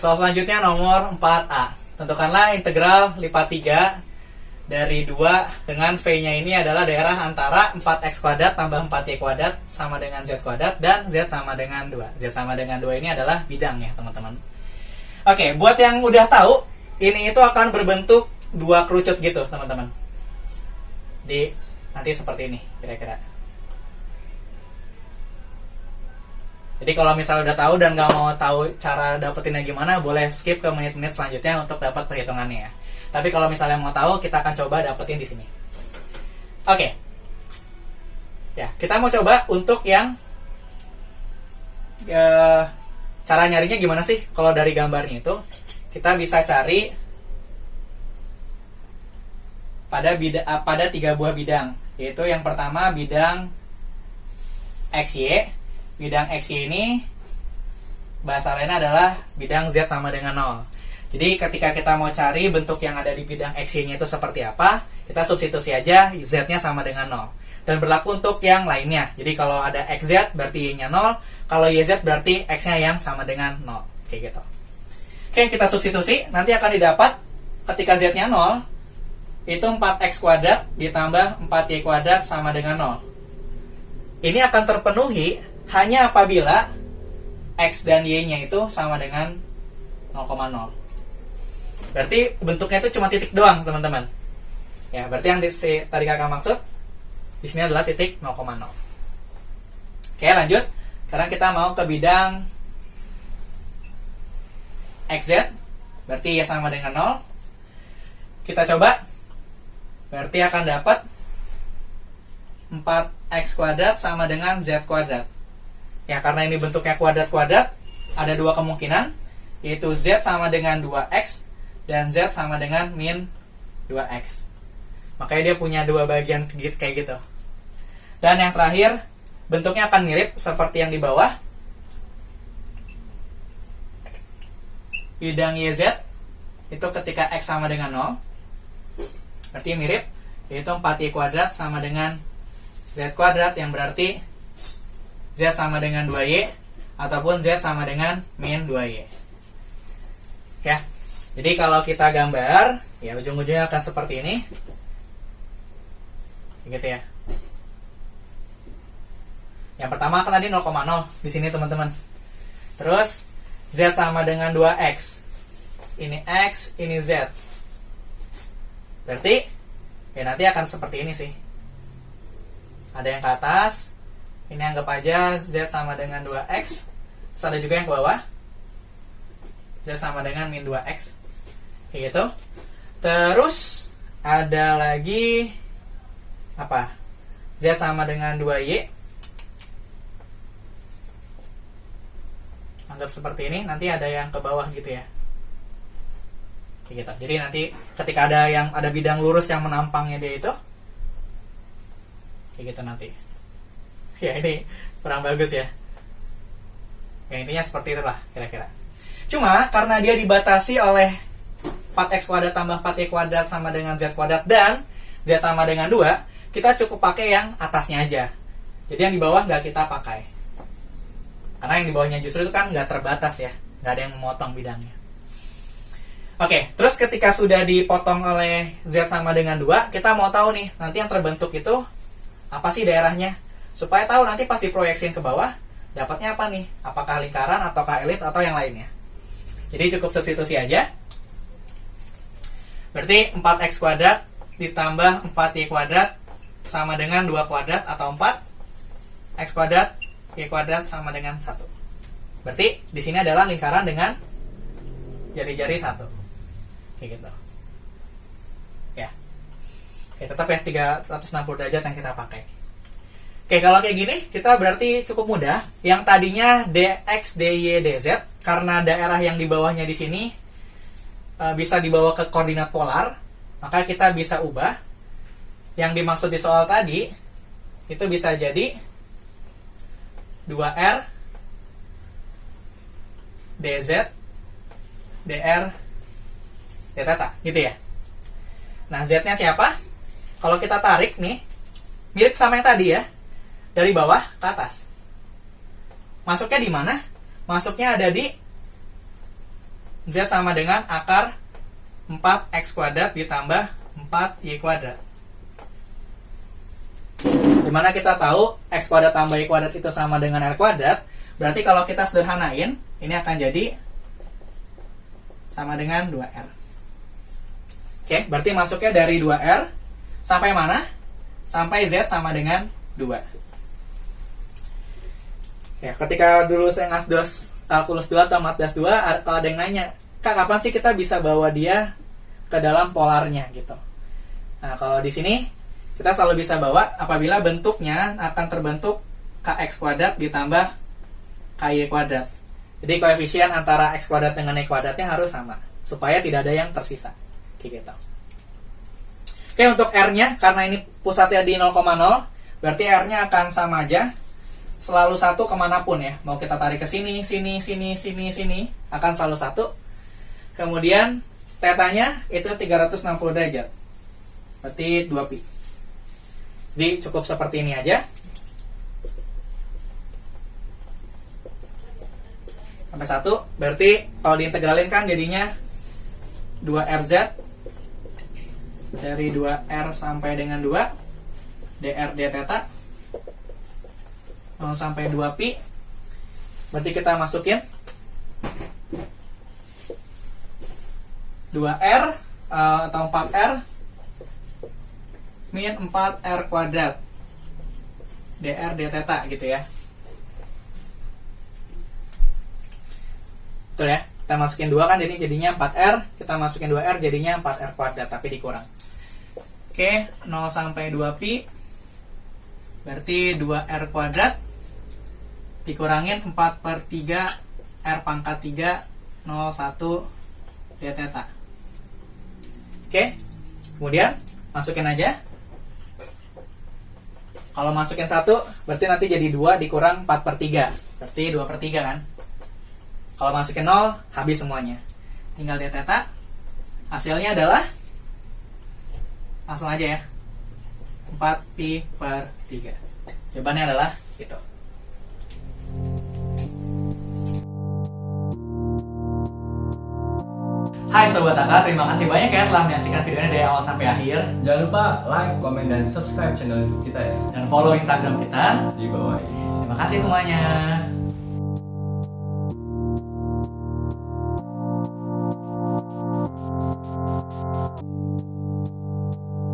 soal selanjutnya nomor 4A. Tentukanlah integral lipat 3 dari 2 dengan V-nya ini adalah daerah antara 4x kuadrat tambah 4y kuadrat sama dengan z kuadrat dan z sama dengan 2. Z sama dengan 2 ini adalah bidang ya teman-teman. Oke, buat yang udah tahu, ini itu akan berbentuk dua kerucut gitu teman-teman. Nanti seperti ini kira-kira. Jadi kalau misalnya udah tahu dan nggak mau tahu cara dapetinnya gimana, boleh skip ke menit-menit selanjutnya untuk dapat perhitungannya ya. Tapi kalau misalnya mau tahu, kita akan coba dapetin di sini. Oke. Ya, kita mau coba untuk yang cara nyarinya gimana sih? Kalau dari gambarnya itu, kita bisa cari pada 3 buah bidang. Yaitu yang pertama bidang XY. Bidang XY ini bahasa lainnya adalah bidang Z sama dengan 0. Jadi ketika kita mau cari bentuk yang ada di bidang XY-nya itu seperti apa, kita substitusi aja Z-nya sama dengan 0. Dan berlaku untuk yang lainnya. Jadi kalau ada XZ berarti Y-nya 0, kalau YZ berarti X-nya yang sama dengan 0. Kayak gitu. Oke, kita substitusi, nanti akan didapat ketika Z-nya 0, itu 4x kuadrat ditambah 4y kuadrat sama dengan 0. Ini akan terpenuhi hanya apabila X dan Y-nya itu sama dengan 0,0. Berarti bentuknya itu cuma titik doang, teman-teman. Ya, berarti yang tadi kakak maksud di sini adalah titik 0,0. Oke, lanjut. Sekarang kita mau ke bidang XZ. Berarti ya sama dengan 0. Kita coba. Berarti akan dapat 4x kuadrat sama dengan z kuadrat. Ya, karena ini bentuknya kuadrat-kuadrat, ada dua kemungkinan, yaitu z sama dengan 2x dan z sama dengan min 2x. Makanya dia punya dua bagian kayak gitu. Dan yang terakhir, bentuknya akan mirip seperti yang di bawah. Bidang YZ itu ketika x sama dengan 0, berarti mirip, yaitu 4y kuadrat sama dengan z kuadrat, yang berarti z sama dengan 2y ataupun z sama dengan min 2y. Ya. Jadi kalau kita gambar, ya ujung-ujungnya akan seperti ini. Gitu ya. Yang pertama kan tadi 0,0 di sini teman-teman. Terus z sama dengan 2x. Ini x, ini z. Berarti ya nanti akan seperti ini sih. Ada yang ke atas. Ini anggap aja z sama dengan 2x. Terus ada juga yang ke bawah. Z sama dengan min 2x. Kayak gitu. Terus ada lagi apa? Z sama dengan 2y. Anggap seperti ini. Nanti ada yang ke bawah gitu ya. Kayak gitu. Jadi nanti ketika ada bidang lurus yang menampangnya dia itu, kayak gitu nanti. Ya ini kurang bagus ya. Ya intinya seperti itulah kira-kira. Cuma karena dia dibatasi oleh 4x kuadrat tambah 4y kuadrat sama dengan z kuadrat dan z sama dengan 2, kita cukup pakai yang atasnya aja. Jadi yang di bawah nggak kita pakai. Karena yang di bawahnya justru itu kan nggak terbatas ya. Nggak ada yang memotong bidangnya. Oke, terus ketika sudah dipotong oleh z sama dengan 2, kita mau tahu nih, nanti yang terbentuk itu apa sih daerahnya? Supaya tahu nanti pas diproyeksiin ke bawah, dapatnya apa nih? Apakah lingkaran, ataukah elips, atau yang lainnya. Jadi cukup substitusi aja. Berarti 4x kuadrat ditambah 4y kuadrat sama dengan 2 kuadrat atau 4 x kuadrat y kuadrat sama dengan 1. Berarti di sini adalah lingkaran dengan jari-jari 1. Kayak gitu. Ya. Oke, tetap ya 360 derajat yang kita pakai. Oke, kalau kayak gini kita berarti cukup mudah. Yang tadinya dx, dy, dz, karena daerah yang di bawahnya di sini bisa dibawa ke koordinat polar, maka kita bisa ubah. Yang dimaksud di soal tadi itu bisa jadi 2r dz dr d theta, gitu ya. Nah, z-nya siapa? Kalau kita tarik nih, mirip sama yang tadi ya, dari bawah ke atas. Masuknya di mana? Masuknya ada di Z sama dengan akar 4X kuadrat ditambah 4Y kuadrat. Dimana kita tahu X kuadrat tambah Y kuadrat itu sama dengan R kuadrat. Berarti kalau kita sederhanain, ini akan jadi sama dengan 2R. Oke, berarti masuknya dari 2R sampai mana? Sampai Z sama dengan 2. Ya, ketika dulu saya ngasdos kalkulus 2 atau matdas 2, kalau ada yang nanya, Kak, kapan sih kita bisa bawa dia ke dalam polarnya gitu. Nah, kalau di sini kita selalu bisa bawa apabila bentuknya akan terbentuk kx kuadrat ditambah ky kuadrat. Jadi koefisien antara x kuadrat dengan y kuadratnya harus sama supaya tidak ada yang tersisa. Kayak gitu. Oke, untuk R-nya karena ini pusatnya di 0,0, berarti R-nya akan sama aja. Selalu satu kemanapun ya. Mau kita tarik ke sini, sini, sini, sini, sini, akan selalu satu. Kemudian tetanya itu 360 derajat. Berarti 2pi. Jadi cukup seperti ini aja. Sampai 1. Berarti kalau diintegralin kan jadinya 2RZ dari 2R sampai dengan 2 dr d theta 0 sampai 2pi. Berarti kita masukin 2R atau 4R min 4R kuadrat dr d theta gitu ya. Betul ya? Kita masukin 2 kan jadi jadinya 4R, kita masukin 2R jadinya 4R kuadrat tapi dikurang. Oke, 0 sampai 2pi berarti 2R kuadrat dikurangin 4/3 R pangkat 3 01 d theta. Oke, kemudian masukin aja. Kalau masukin 1 berarti nanti jadi 2 dikurang 4/3, berarti 2/3 kan. Kalau masukin 0 habis semuanya, tinggal d theta. Hasilnya adalah langsung aja ya 4pi/3. Jawabannya adalah itu. Hai Sobat Akar, terima kasih banyak ya telah menyaksikan videonya dari awal sampai akhir. Jangan lupa like, komen, dan subscribe channel YouTube kita ya. Dan follow Instagram kita di bawah ini. Terima kasih semuanya.